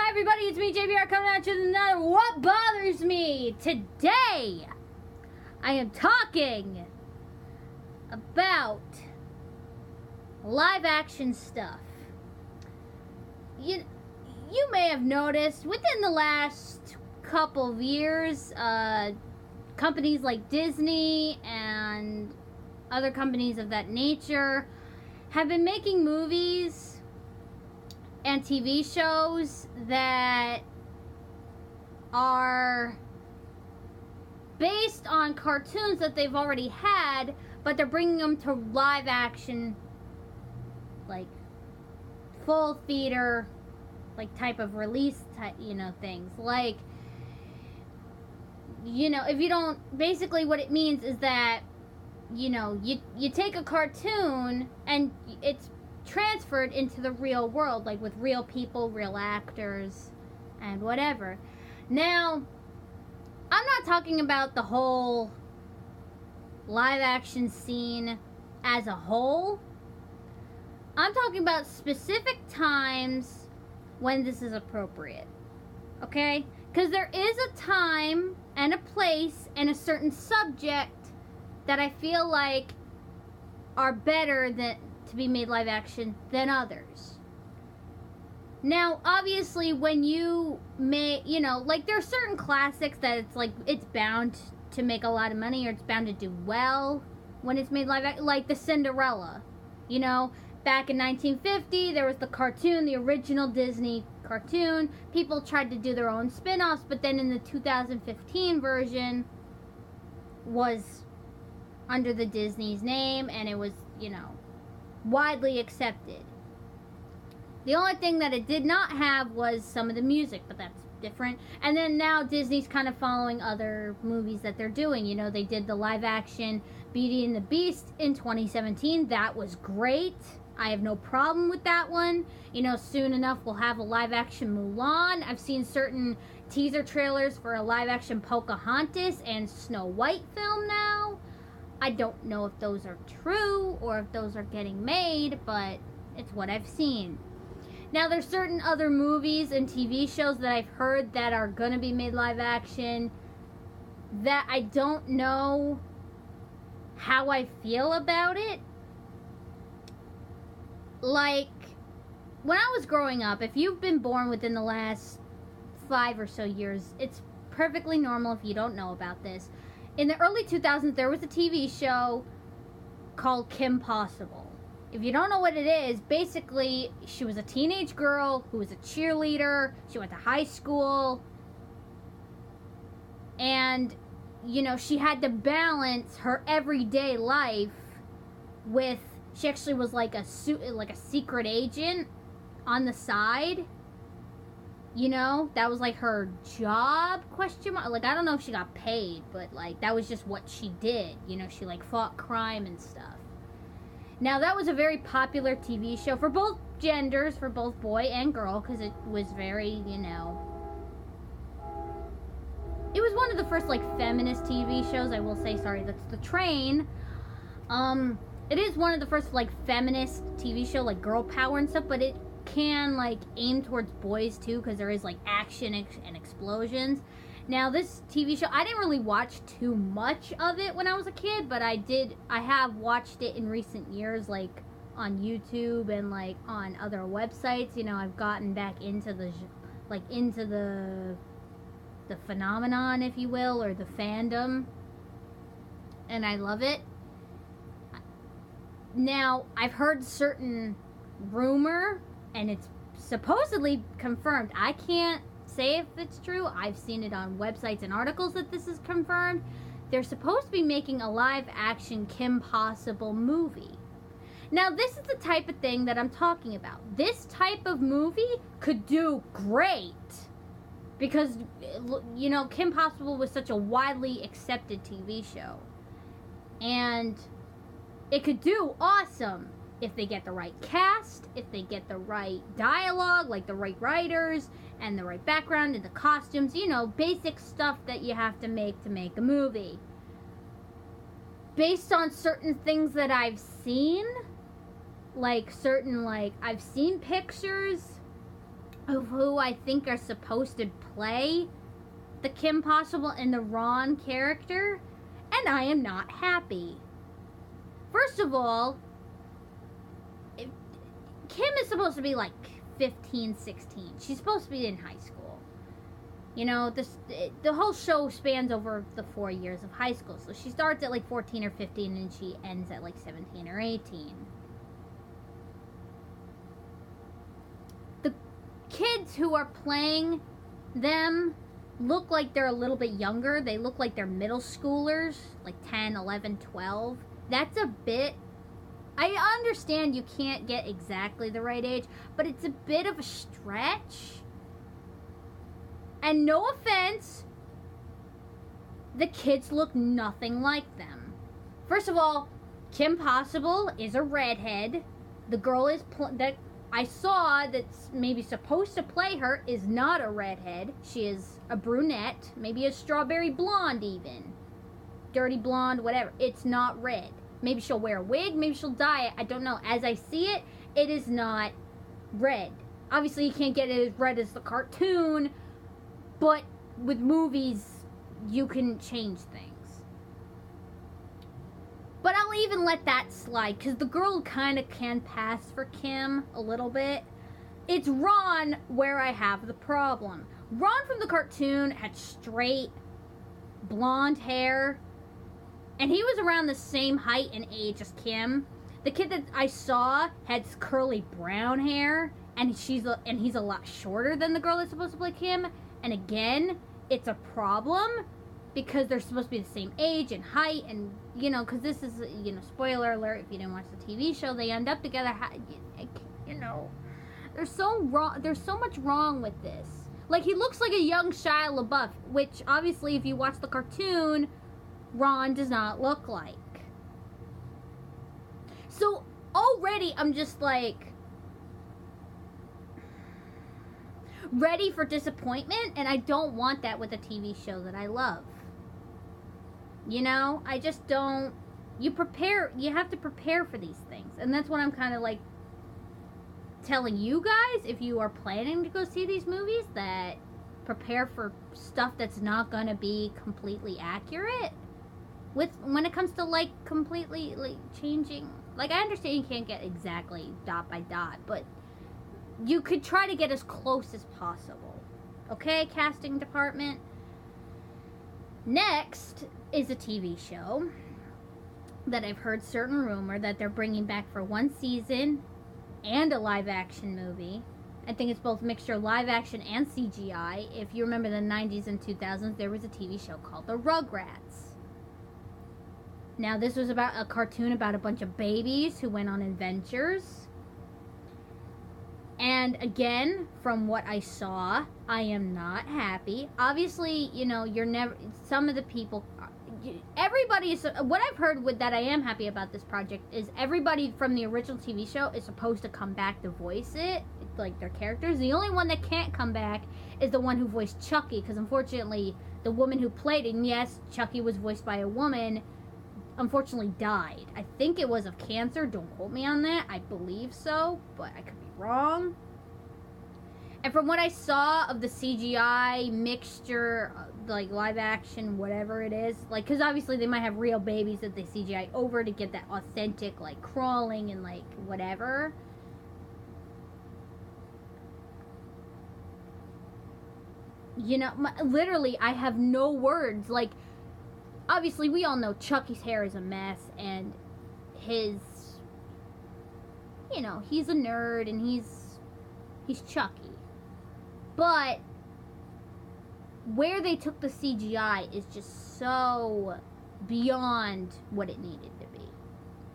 everybody, it's me, JBR, coming at you with another What Bothers Me. Today, I am talking about live action stuff. You may have noticed, within the last couple of years, companies like Disney and other companies of that nature have been making movies and TV shows that are based on cartoons that they've already had, but they're bringing them to live action, like full theater, like type of release type, things. Like, if you don't, basically what it means is that, you take a cartoon and it's transferred into the real world, like with real people, real actors, and whatever. Now, I'm not talking about the whole live action scene as a whole. I'm talking about specific times when this is appropriate. Okay? Because there is a time and a place and a certain subject that I feel like are better to be made live action than others. Now, obviously, when you make, like there are certain classics that it's bound to make a lot of money, or it's bound to do well when it's made live action, like the Cinderella. Back in 1950, there was the cartoon, the original Disney cartoon. People tried to do their own spin-offs, but then in the 2015 version was under the Disney's name, and it was, widely accepted. The only thing that it did not have was some of the music, but that's different. And then now Disney's kind of following other movies that they're doing. They did the live action Beauty and the Beast in 2017. That was great. I have no problem with that one. Soon enough we'll have a live action Mulan. I've seen certain teaser trailers for a live action Pocahontas and Snow White film now. I don't know if those are true or if those are getting made, but it's what I've seen. Now, there's certain other movies and TV shows that I've heard that are going to be made live action that I don't know how I feel about it. Like, when I was growing up, if you've been born within the last 5 or so years, it's perfectly normal if you don't know about this. In the early 2000s, there was a TV show called Kim Possible. If you don't know what it is, basically, she was a teenage girl who was a cheerleader. She went to high school. And, she had to balance her everyday life with, she actually was like a secret agent on the side. That was like her job, question mark. Like, I don't know if she got paid, but like that was just what she did. She like fought crime and stuff. Now, that was a very popular TV show for both genders, for both boy and girl, because it was very, it was one of the first like feminist TV shows. I will say, sorry, that's the train. It is one of the first like feminist TV show, like girl power and stuff, but it can like aim towards boys too, because there is like action and explosions. Now, this TV show, I didn't really watch too much of it when I was a kid, but I have watched it in recent years, like on YouTube and like on other websites. I've gotten back into the phenomenon, if you will, or the fandom, and I love it. Now, I've heard certain rumor, and it's supposedly confirmed. I can't say if it's true. I've seen it on websites and articles that this is confirmed. They're supposed to be making a live action Kim Possible movie. Now, this is the type of thing that I'm talking about. This type of movie could do great because, Kim Possible was such a widely accepted TV show. And it could do awesome if they get the right cast, if they get the right dialogue, like the right writers, and the right background, and the costumes, basic stuff that you have to make a movie. Based on certain things that I've seen, I've seen pictures of who I think are supposed to play the Kim Possible and the Ron character, and I am not happy. First of all, Kim is supposed to be like 15, 16. She's supposed to be in high school. You know, the whole show spans over the 4 years of high school. So she starts at like 14 or 15 and she ends at like 17 or 18. The kids who are playing them look like they're a little bit younger. They look like they're middle schoolers, like 10, 11, 12. That's a bit... I understand you can't get exactly the right age, but it's a bit of a stretch. And no offense, the kids look nothing like them. First of all, Kim Possible is a redhead. The girl that I saw that's maybe supposed to play her is not a redhead. She is a brunette, maybe a strawberry blonde even. Dirty blonde, whatever. It's not red. Maybe she'll wear a wig, maybe she'll dye it. I don't know. As I see it, it is not red. Obviously, you can't get it as red as the cartoon, but with movies, you can change things. But I'll even let that slide, because the girl kind of can pass for Kim a little bit. It's Ron where I have the problem. Ron from the cartoon had straight, blonde hair, and he was around the same height and age as Kim. The kid that I saw had curly brown hair, and he's a lot shorter than the girl that's supposed to play Kim. And again, it's a problem because they're supposed to be the same age and height, and you know, because this is, you know, spoiler alert if you didn't watch the TV show, they end up together. You know, there's so much wrong with this. Like, he looks like a young Shia LaBeouf, which obviously, if you watch the cartoon, Ron does not look like. So already I'm just like ready for disappointment, and I don't want that with a TV show that I love. You know, I just don't. You have to prepare for these things, and that's what I'm kind of like telling you guys. If you are planning to go see these movies, that prepare for stuff that's not gonna be completely accurate when it comes to like completely like changing. Like, I understand you can't get exactly dot by dot, but you could try to get as close as possible. Okay, casting department? Next is a TV show that I've heard certain rumor that they're bringing back for one season and a live action movie. I think it's both mixture live action and CGI. If you remember the 90s and 2000s, there was a TV show called The Rugrats. Now, this was about a cartoon about a bunch of babies who went on adventures. And again, from what I saw, I am not happy. Obviously, you know, some of the people, everybody is, what I've heard with that I am happy about this project is everybody from the original TV show is supposed to come back to voice it, like their characters. The only one that can't come back is the one who voiced Chucky, because unfortunately, the woman who played it, and yes, Chucky was voiced by a woman, unfortunately died. I think it was of cancer. Don't quote me on that. I believe so, but I could be wrong. And from what I saw of the CGI mixture, like live action, whatever it is, like, because obviously they might have real babies that they CGI over to get that authentic, like, crawling and, like, whatever. You know, literally, I have no words. Like, obviously, we all know Chucky's hair is a mess, and his, you know, he's a nerd, and he's Chucky. But where they took the CGI is just so beyond what it needed to be.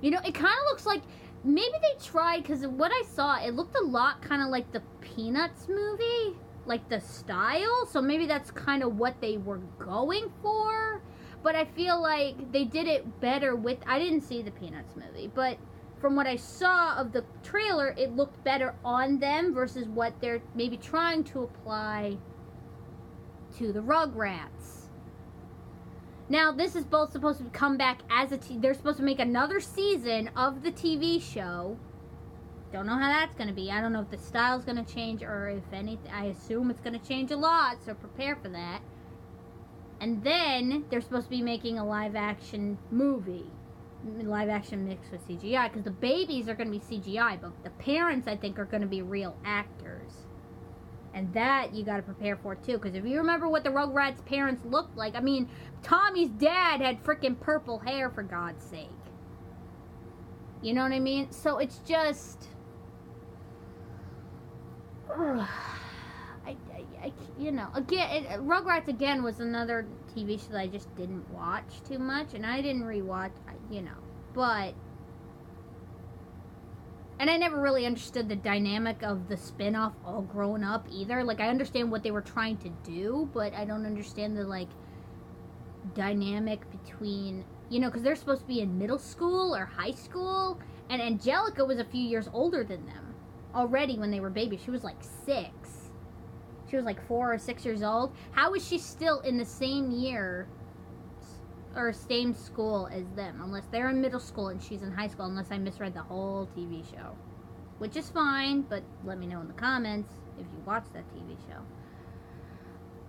You know, it kind of looks like, maybe they tried, because what I saw, it looked a lot kind of like the Peanuts movie, like the style, so maybe that's kind of what they were going for. But I feel like they did it better with... I didn't see the Peanuts movie, but from what I saw of the trailer, it looked better on them versus what they're maybe trying to apply to the Rugrats. Now, this is both supposed to come back as they're supposed to make another season of the TV show. don't know how that's going to be. I don't know if the style's going to change or if anything. I assume it's going to change a lot, so prepare for that. And then they're supposed to be making a live-action movie. Live-action mixed with CGI, because the babies are going to be CGI, but the parents, I think, are going to be real actors. And that you got to prepare for, too, because if you remember what the Rugrats parents looked like, I mean, Tommy's dad had freaking purple hair, for God's sake. You know what I mean? So it's just... you know, again, Rugrats again was another TV show that I just didn't watch too much, and I didn't rewatch, you know, but, and I never really understood the dynamic of the spin-off All Grown Up either. Like, I understand what they were trying to do, but I don't understand the, like, dynamic between, you know, because they're supposed to be in middle school or high school, and Angelica was a few years older than them already when they were babies. She was like 6. She was like 4 or 6 years old. How is she still in the same year or same school as them? Unless they're in middle school and she's in high school, unless I misread the whole TV show. Which is fine, but let me know in the comments if you watch that TV show.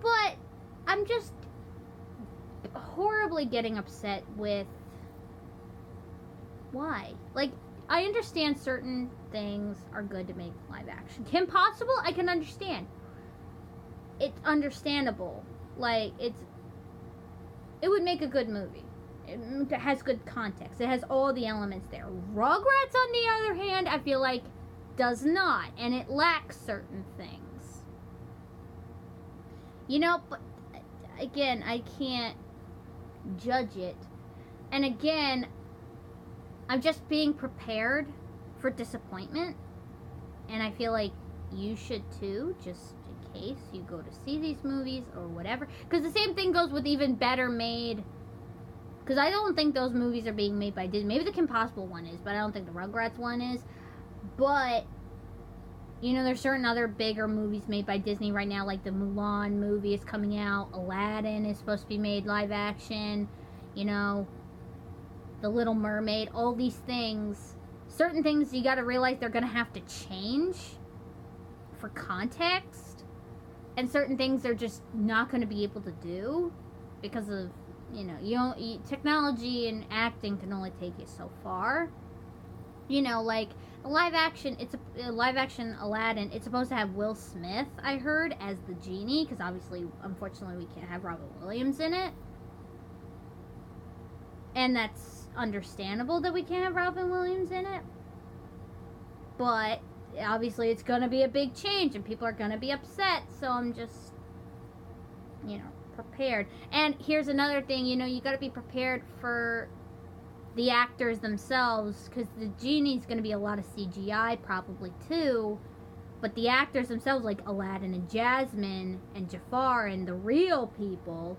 But I'm just horribly getting upset with why. Like, I understand certain things are good to make live action. Kim Possible, I can understand. It's understandable. Like, it would make a good movie. It has good context. It has all the elements there. Rugrats, on the other hand, I feel like does not, and it lacks certain things. You know, but again, I can't judge it. And again, I'm just being prepared for disappointment, and I feel like you should too, just in case you go to see these movies or whatever. Because the same thing goes with even better made, because I don't think those movies are being made by Disney. Maybe the Kim Possible one is, but I don't think the Rugrats one is. But, you know, there's certain other bigger movies made by Disney right now, like the Mulan movie is coming out, Aladdin is supposed to be made live action, you know, The Little Mermaid, all these things. Certain things you gotta realize they're gonna have to change for context, and certain things they're just not gonna be able to do because of, you know, technology and acting can only take you so far. You know, like a live action Aladdin, it's supposed to have Will Smith, I heard, as the genie, because obviously, unfortunately, we can't have Robin Williams in it. And that's understandable that we can't have Robin Williams in it. But obviously it's going to be a big change and people are going to be upset. So I'm just, you know, prepared. And here's another thing, you know, you got to be prepared for the actors themselves, because the genie's going to be a lot of CGI probably too. But the actors themselves, like Aladdin and Jasmine and Jafar and the real people,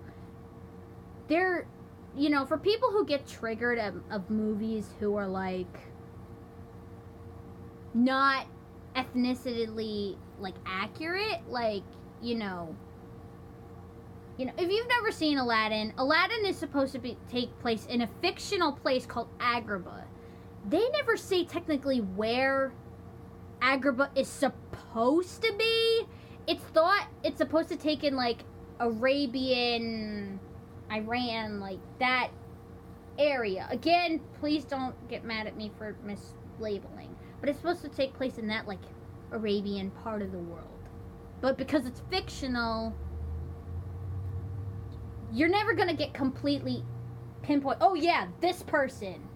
they're, you know, for people who get triggered of movies who are like not ethnicity like accurate, like, you know, if you've never seen Aladdin is supposed to take place in a fictional place called Agrabah. They never say technically where Agrabah is supposed to be. It's thought it's supposed to take in like Iran, like that area. Again, please don't get mad at me for mislabeling. But it's supposed to take place in that like Arabian part of the world. But because it's fictional, you're never going to get completely pinpoint, oh yeah, this person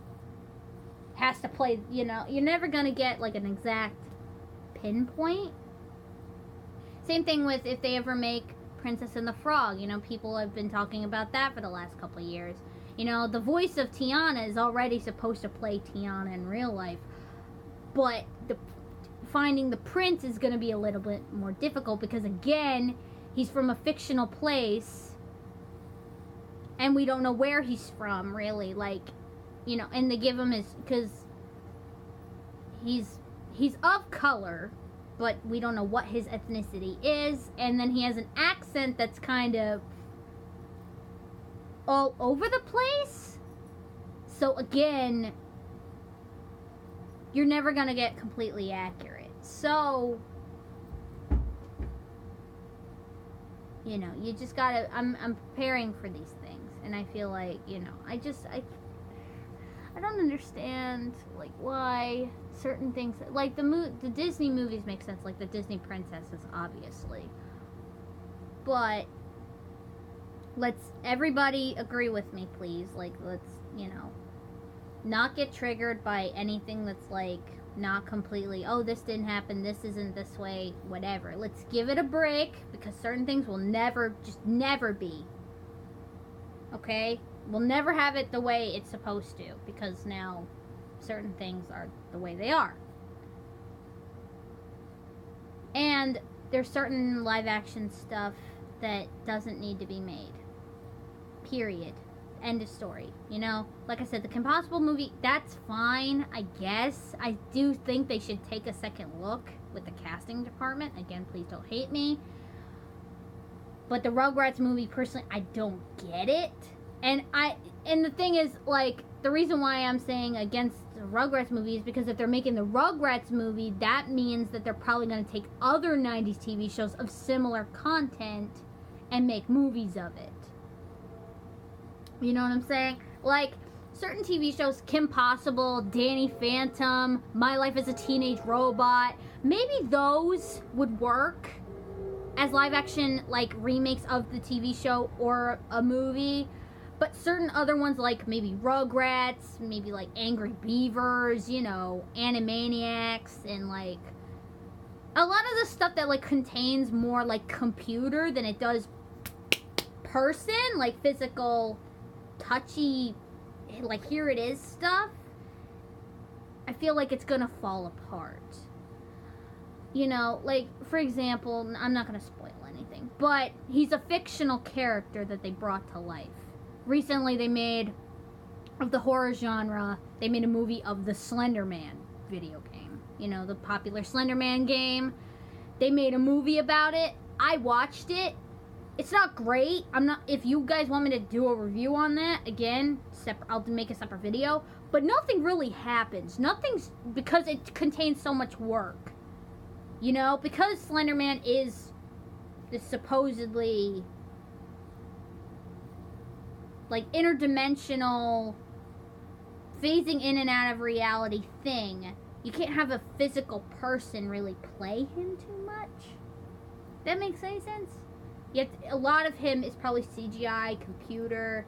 has to play, you know, you're never going to get like an exact pinpoint. Same thing with if they ever make Princess and the Frog, you know, people have been talking about that for the last couple of years. You know, the voice of Tiana is already supposed to play Tiana in real life, but finding the prince is going to be a little bit more difficult because, again, he's from a fictional place and we don't know where he's from, really. Like, you know, and they give him his, because he's of color, but we don't know what his ethnicity is, and then he has an accent that's kind of all over the place. So again, you're never gonna get completely accurate. So, you know, you just gotta, I'm preparing for these things, and I feel like, you know, I don't understand, like, why certain things, like, the Disney movies make sense, like the Disney princesses, obviously, but let's, everybody agree with me, please, like, let's, you know, not get triggered by anything that's, like, not completely, oh, this didn't happen, this isn't this way, whatever. Let's give it a break, because certain things will never, just never be. Okay? We'll never have it the way it's supposed to, because now certain things are the way they are. And there's certain live action stuff that doesn't need to be made. Period. End of story. You know, like I said, the Kim Possible movie, that's fine, I guess. I do think they should take a second look with the casting department. Again, please don't hate me. But the Rugrats movie, personally, I don't get it. And the thing is, like, the reason why I'm saying against the Rugrats movie is because if they're making the Rugrats movie, that means that they're probably going to take other 90s TV shows of similar content and make movies of it. You know what I'm saying? Like, certain TV shows, Kim Possible, Danny Phantom, My Life as a Teenage Robot, maybe those would work as live action, like, remakes of the TV show or a movie. But certain other ones, like maybe Rugrats, maybe like Angry Beavers, you know, Animaniacs, and like a lot of the stuff that like contains more like computer than it does person, like physical, touchy, like here it is stuff, I feel like it's gonna fall apart. You know, like, for example, I'm not gonna spoil anything, but he's a fictional character that they brought to life. Recently, they made, of the horror genre, they made a movie of the Slender Man video game. You know, the popular Slender Man game. They made a movie about it. I watched it. It's not great. If you guys want me to do a review on that, again, I'll make a separate video. But nothing really happens. Nothing's, because it contains so much work. You know, because Slender Man is this supposedly, like, interdimensional, phasing in and out of reality thing, you can't have a physical person really play him too much. That makes any sense? Yet a lot of him is probably CGI, computer,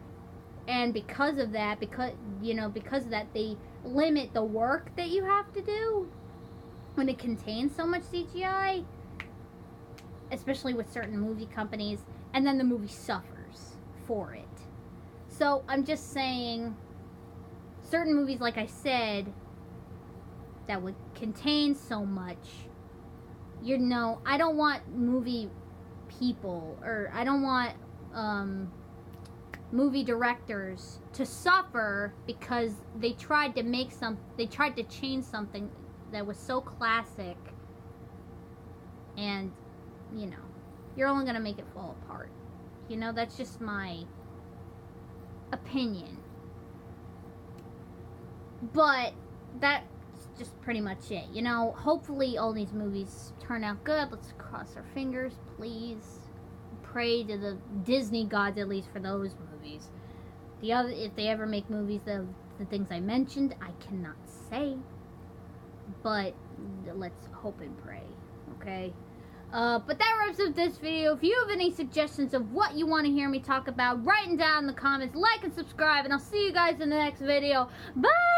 and because of that, they limit the work that you have to do when it contains so much CGI, especially with certain movie companies, and then the movie suffers for it. So, I'm just saying, certain movies, like I said, that would contain so much, you know, I don't want movie people, or I don't want movie directors to suffer because they tried to change something that was so classic, and, you know, you're only going to make it fall apart. You know, that's just my opinion. But that's just pretty much it. You know, hopefully all these movies turn out good. Let's cross our fingers, please. Pray to the Disney gods, at least, for those movies. If they ever make movies of the things I mentioned, I cannot say. But let's hope and pray, okay? But that wraps up this video. If you have any suggestions of what you want to hear me talk about, write them down in the comments, like and subscribe, and I'll see you guys in the next video. Bye!